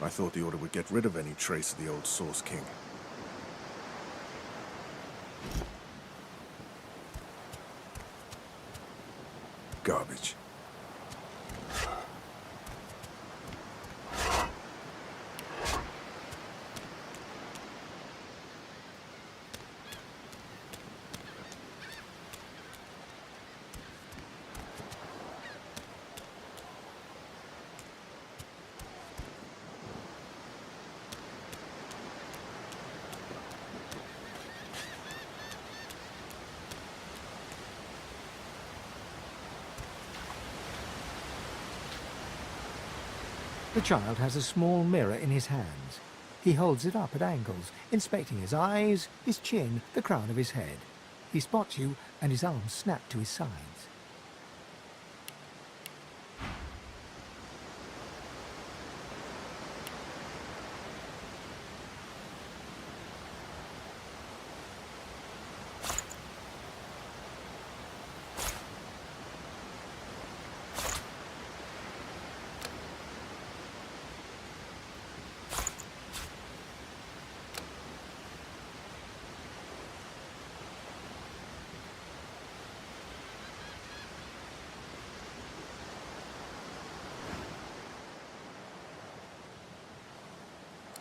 I thought the Order would get rid of any trace of the old Source King. Garbage. The child has a small mirror in his hands. He holds it up at angles, inspecting his eyes, his chin, the crown of his head. He spots you, and his arms snap to his sides.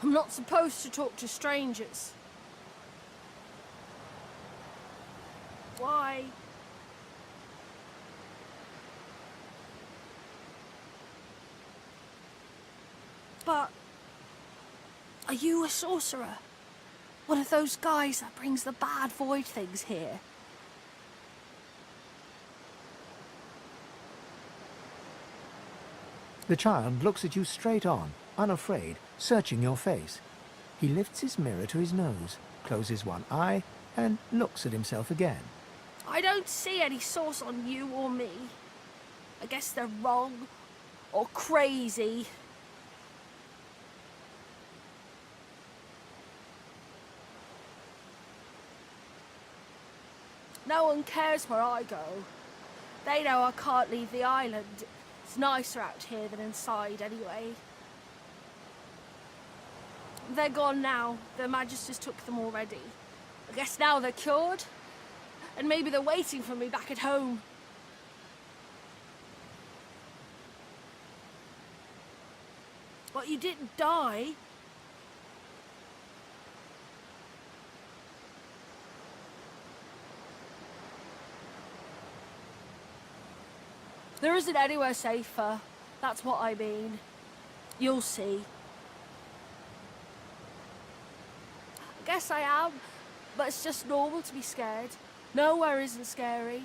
I'm not supposed to talk to strangers. Why? But are you a sorcerer? One of those guys that brings the bad void things here? The child looks at you straight on, unafraid, searching your face. He lifts his mirror to his nose, closes one eye, and looks at himself again. I don't see any source on you or me. I guess they're wrong or crazy. No one cares where I go. They know I can't leave the island. It's nicer out here than inside anyway. They're gone now. The Magisters took them already. I guess now they're cured. And maybe they're waiting for me back at home. But you didn't die. There isn't anywhere safer. That's what I mean. You'll see. I guess I am, but it's just normal to be scared. Nowhere isn't scary.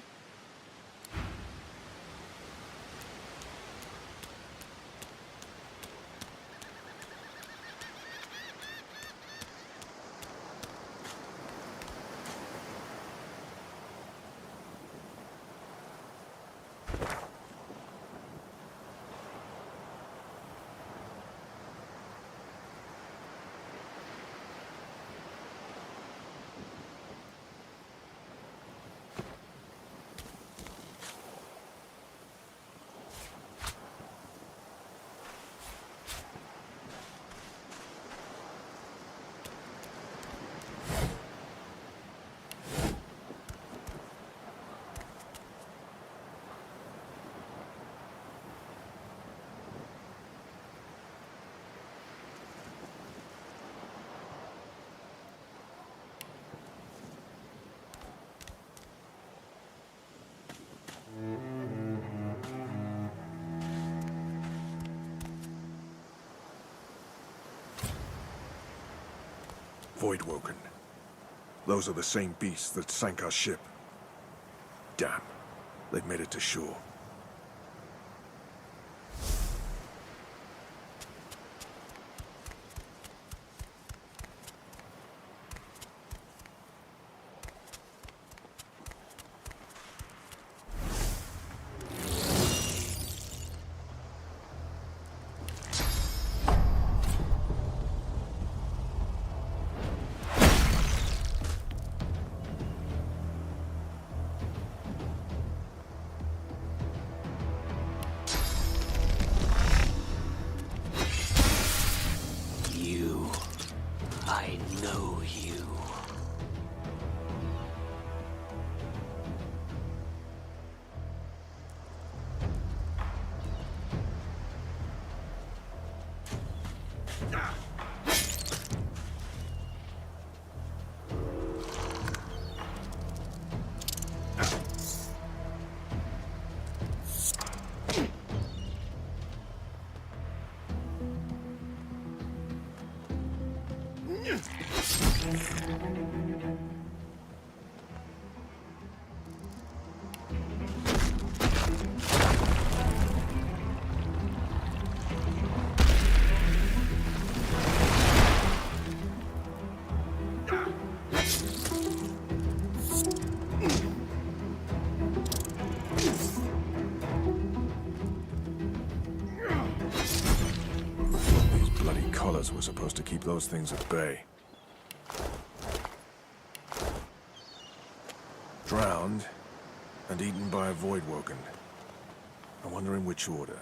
Voidwoken. Those are the same beasts that sank our ship. Damn. They've made it to shore. were supposed to keep those things at bay. Drowned and eaten by a Voidwoken. I wonder in which order.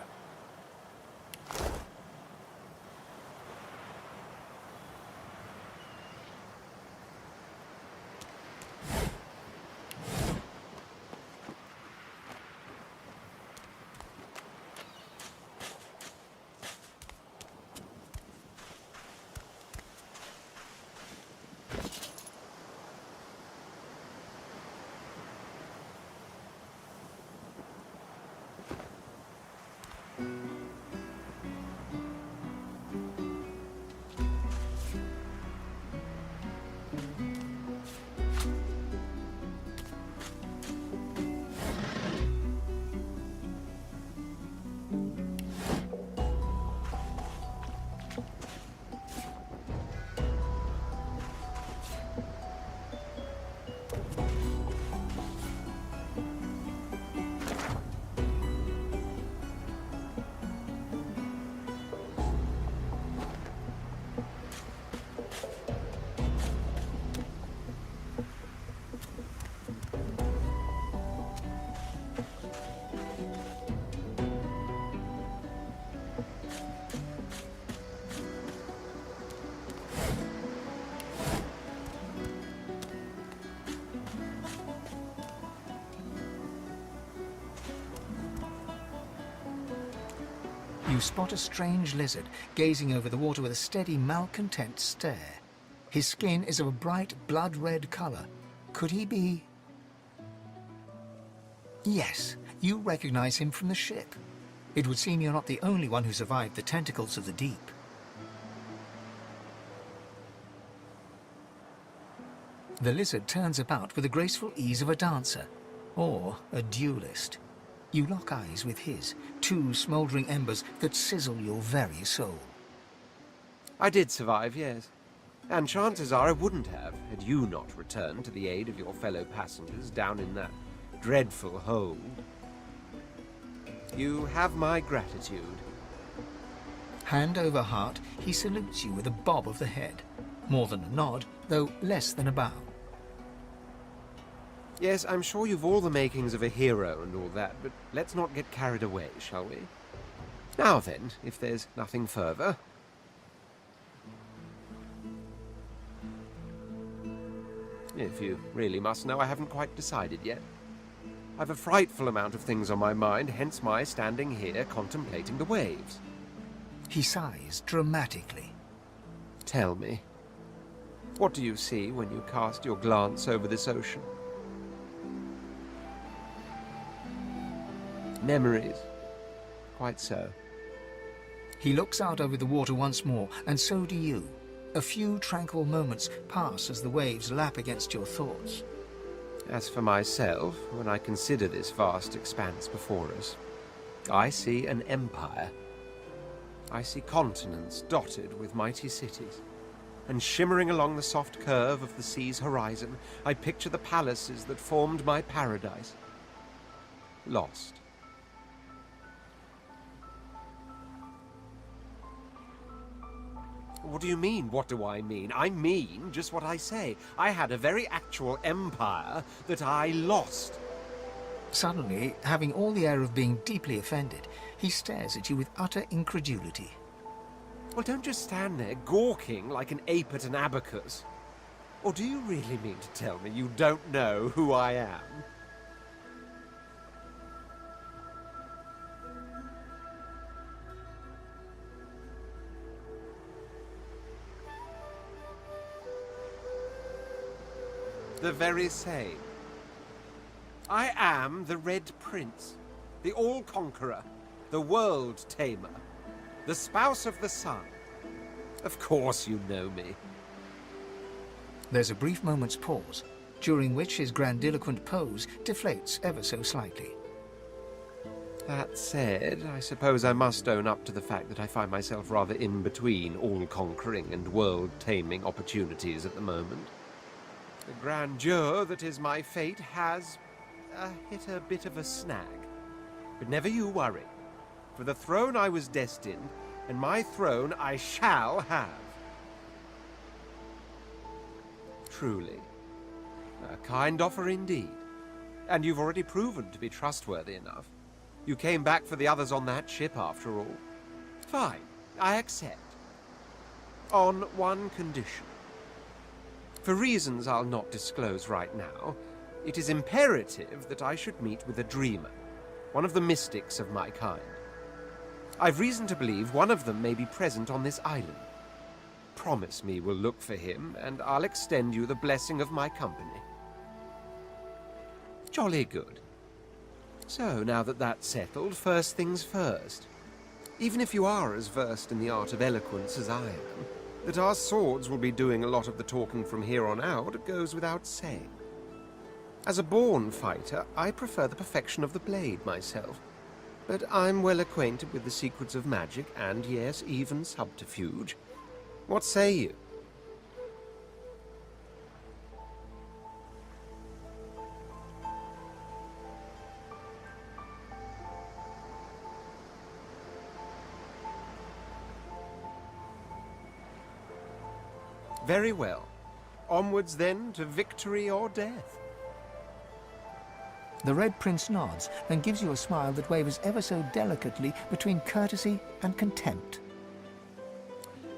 You spot a strange lizard gazing over the water with a steady, malcontent stare. His skin is of a bright, blood-red color. Could he be... Yes, you recognize him from the ship. It would seem you're not the only one who survived the tentacles of the deep. The lizard turns about with the graceful ease of a dancer, or a duelist. You lock eyes with his, two smouldering embers that sizzle your very soul. I did survive, yes. And chances are I wouldn't have, had you not returned to the aid of your fellow passengers down in that dreadful hole. You have my gratitude. Hand over heart, he salutes you with a bob of the head. More than a nod, though less than a bow. Yes, I'm sure you've all the makings of a hero and all that, but let's not get carried away, shall we? Now then, if there's nothing further... If you really must know, I haven't quite decided yet. I've a frightful amount of things on my mind, hence my standing here contemplating the waves. He sighs dramatically. Tell me, what do you see when you cast your glance over this ocean? Memories. Quite so. He looks out over the water once more, and so do you. A few tranquil moments pass as the waves lap against your thoughts. As for myself, when I consider this vast expanse before us, I see an empire. I see continents dotted with mighty cities. And shimmering along the soft curve of the sea's horizon, I picture the palaces that formed my paradise. Lost. What do you mean, what do I mean? I mean just what I say. I had a very actual empire that I lost. Suddenly, having all the air of being deeply offended, he stares at you with utter incredulity. Well, don't just stand there gawking like an ape at an abacus. Or do you really mean to tell me you don't know who I am? The very same. I am the Red Prince, the All-Conqueror, the World-Tamer, the Spouse of the Sun. Of course you know me. There's a brief moment's pause, during which his grandiloquent pose deflates ever so slightly. That said, I suppose I must own up to the fact that I find myself rather in between all-conquering and world-taming opportunities at the moment. The grandeur that is my fate has hit a bit of a snag. But never you worry. For the throne I was destined, and my throne I shall have. truly. A kind offer indeed. And you've already proven to be trustworthy enough. You came back for the others on that ship, after all. Fine, I accept. On one condition. For reasons I'll not disclose right now, it is imperative that I should meet with a dreamer, one of the mystics of my kind. I've reason to believe one of them may be present on this island. Promise me we'll look for him, and I'll extend you the blessing of my company. Jolly good. So, now that that's settled, first things first. Even if you are as versed in the art of eloquence as I am, that our swords will be doing a lot of the talking from here on out goes without saying. As a born fighter, I prefer the perfection of the blade myself. But I'm well acquainted with the secrets of magic and, yes, even subterfuge. What say you? Very well. Onwards then to victory or death. The Red Prince nods and gives you a smile that wavers ever so delicately between courtesy and contempt.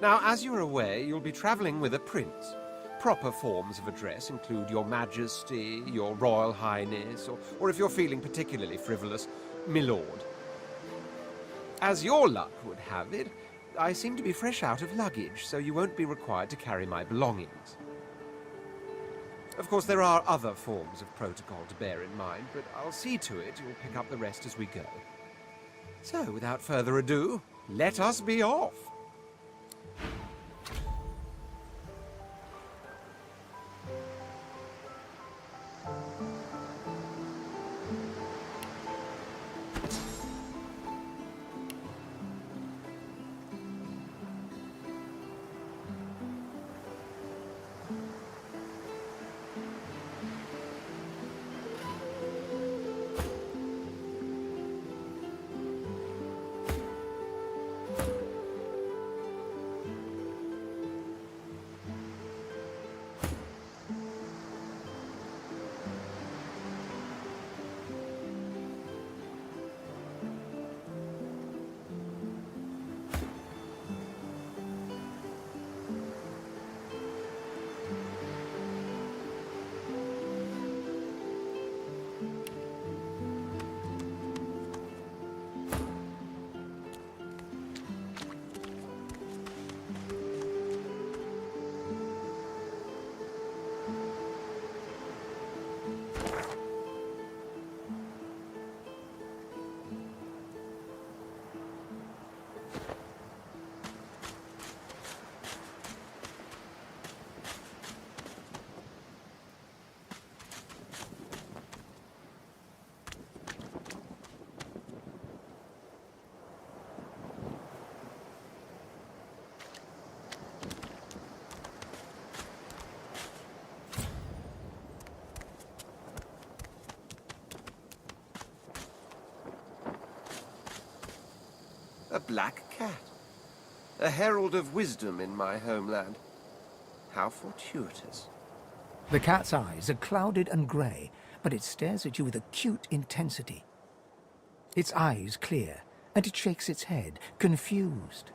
Now, as you're aware, you'll be traveling with a prince. Proper forms of address include Your Majesty, Your Royal Highness, or if you're feeling particularly frivolous, My Lord. As your luck would have it, I seem to be fresh out of luggage, so you won't be required to carry my belongings. Of course, there are other forms of protocol to bear in mind, but I'll see to it you'll pick up the rest as we go. So, without further ado, let us be off! A black cat. A herald of wisdom in my homeland. How fortuitous. The cat's eyes are clouded and grey, but it stares at you with acute intensity. Its eyes clear, and it shakes its head, confused.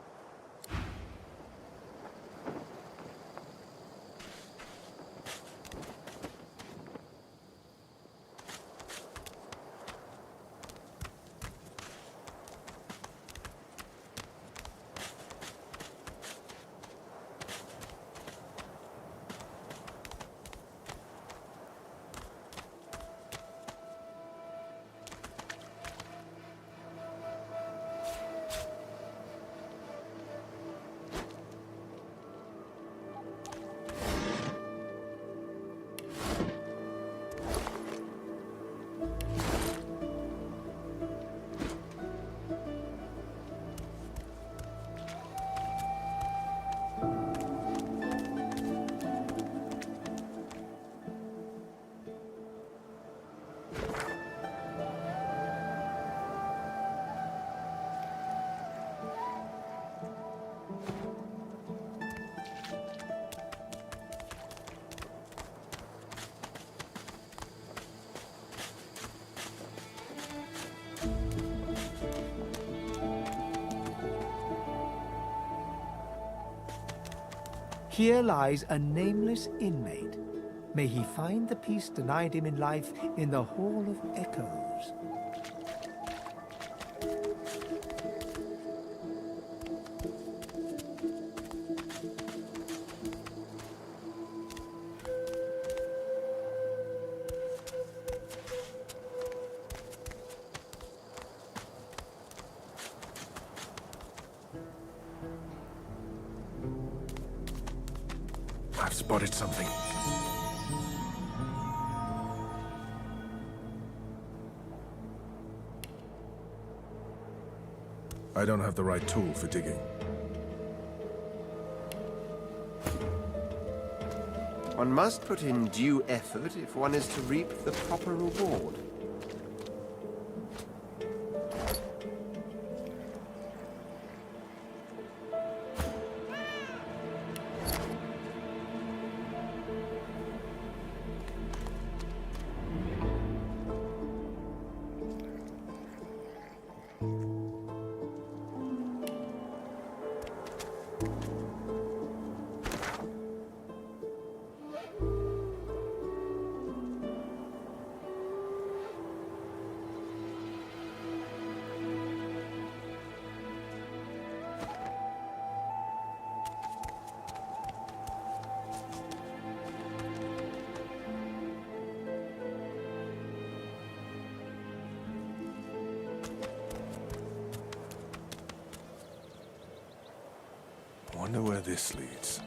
Here lies a nameless inmate. May he find the peace denied him in life in the Hall of Echoes. I've spotted something. I don't have the right tool for digging. One must put in due effort if one is to reap the proper reward. Wonder where this leads.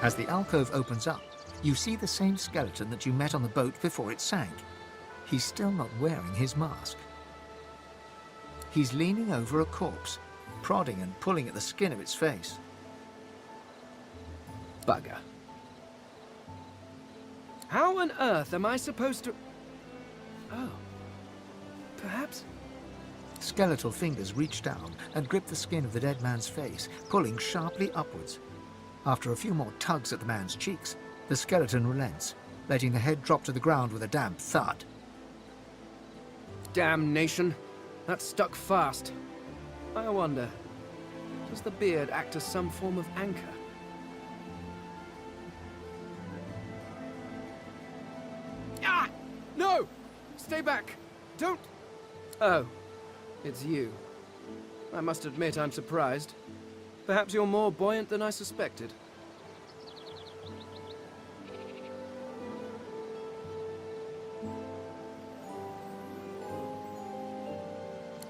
As the alcove opens up, you see the same skeleton that you met on the boat before it sank. He's still not wearing his mask. He's leaning over a corpse, prodding and pulling at the skin of its face. Bugger. How on earth am I supposed to... Oh. Perhaps... Skeletal fingers reach down and grip the skin of the dead man's face, pulling sharply upwards. After a few more tugs at the man's cheeks, the skeleton relents, letting the head drop to the ground with a damp thud. Damnation. That stuck fast. I wonder, does the beard act as some form of anchor? Ah! No! Stay back! Don't... Oh, it's you. I must admit I'm surprised. Perhaps you're more buoyant than I suspected.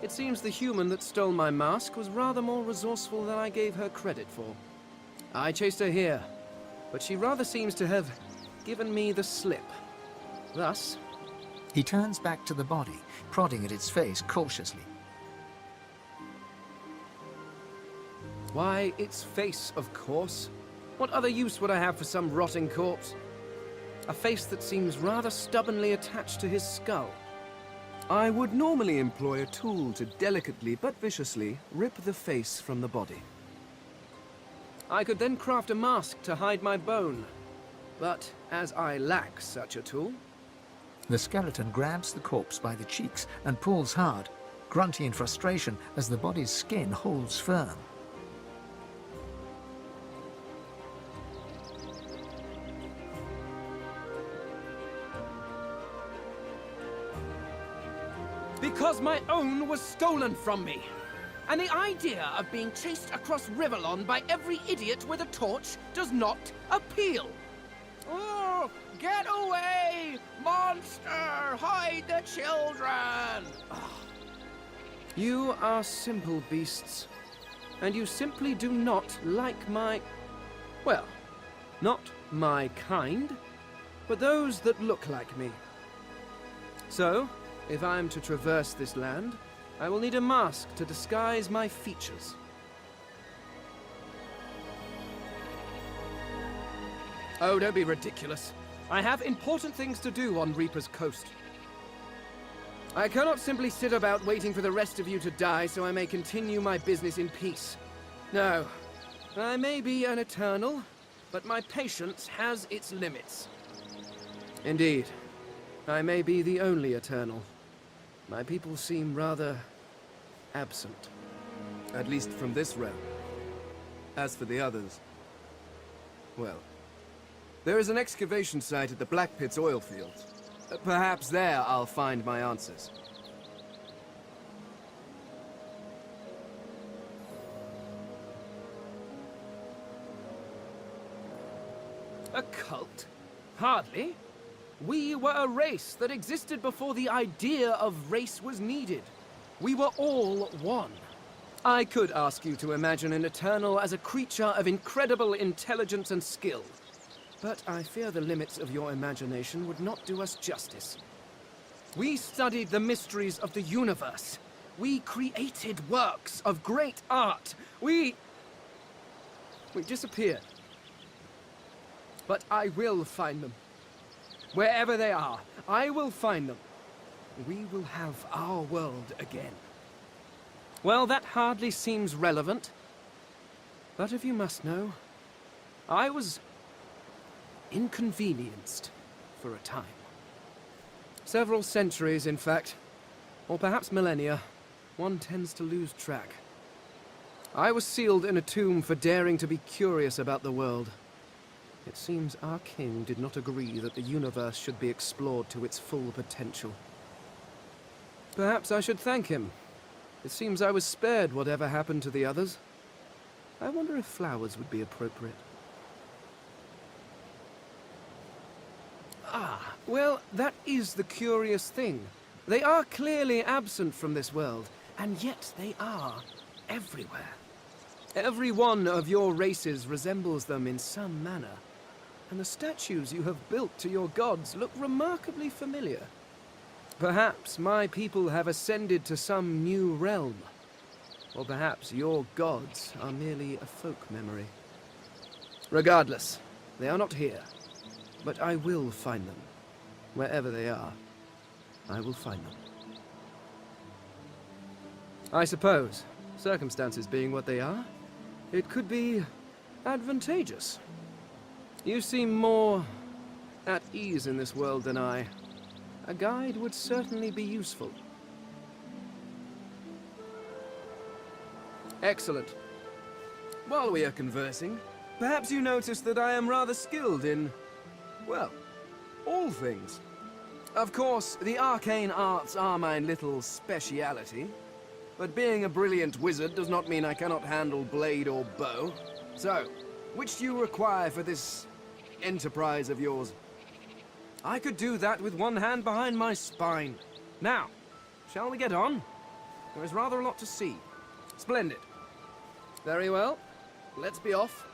It seems the human that stole my mask was rather more resourceful than I gave her credit for. I chased her here, but she rather seems to have given me the slip. Thus... He turns back to the body, prodding at its face cautiously. Why, its face, of course. What other use would I have for some rotting corpse? A face that seems rather stubbornly attached to his skull. I would normally employ a tool to delicately but viciously rip the face from the body. I could then craft a mask to hide my bone. but as I lack such a tool... The skeleton grabs the corpse by the cheeks and pulls hard, grunting in frustration as the body's skin holds firm. Because my own was stolen from me. And the idea of being chased across Rivellon by every idiot with a torch does not appeal. Oh, get away! Monster! Hide the children! You are simple beasts. And you simply do not like my... well, not my kind, but those that look like me. So, if I am to traverse this land, I will need a mask to disguise my features. Oh, don't be ridiculous. I have important things to do on Reaper's Coast. I cannot simply sit about waiting for the rest of you to die so I may continue my business in peace. No, I may be an Eternal, but my patience has its limits. Indeed, I may be the only Eternal. My people seem rather absent. At least from this realm. As for the others, well, there is an excavation site at the Black Pit's oil fields. Perhaps there I'll find my answers. A cult? Hardly. We were a race that existed before the idea of race was needed. We were all one. I could ask you to imagine an Eternal as a creature of incredible intelligence and skill. But I fear the limits of your imagination would not do us justice. We studied the mysteries of the universe. We created works of great art. We disappeared. But I will find them. Wherever they are, I will find them. We will have our world again. Well, that hardly seems relevant. But if you must know, I was inconvenienced for a time. Several centuries, in fact. Or perhaps millennia. One tends to lose track. I was sealed in a tomb for daring to be curious about the world. It seems our king did not agree that the universe should be explored to its full potential. Perhaps I should thank him. It seems I was spared whatever happened to the others. I wonder if flowers would be appropriate. Ah, well, that is the curious thing. They are clearly absent from this world, and yet they are everywhere. Every one of your races resembles them in some manner, and the statues you have built to your gods look remarkably familiar. Perhaps my people have ascended to some new realm, or perhaps your gods are merely a folk memory. Regardless, they are not here, but I will find them. Wherever they are, I will find them. I suppose, circumstances being what they are, it could be advantageous. You seem more at ease in this world than I. A guide would certainly be useful. Excellent. While we are conversing, perhaps you notice that I am rather skilled in, well, all things. Of course, the arcane arts are my little speciality, but being a brilliant wizard does not mean I cannot handle blade or bow. So, which do you require for this enterprise of yours? I could do that with one hand behind my spine. Now, shall we get on? There is rather a lot to see. Splendid. Very well. Let's be off.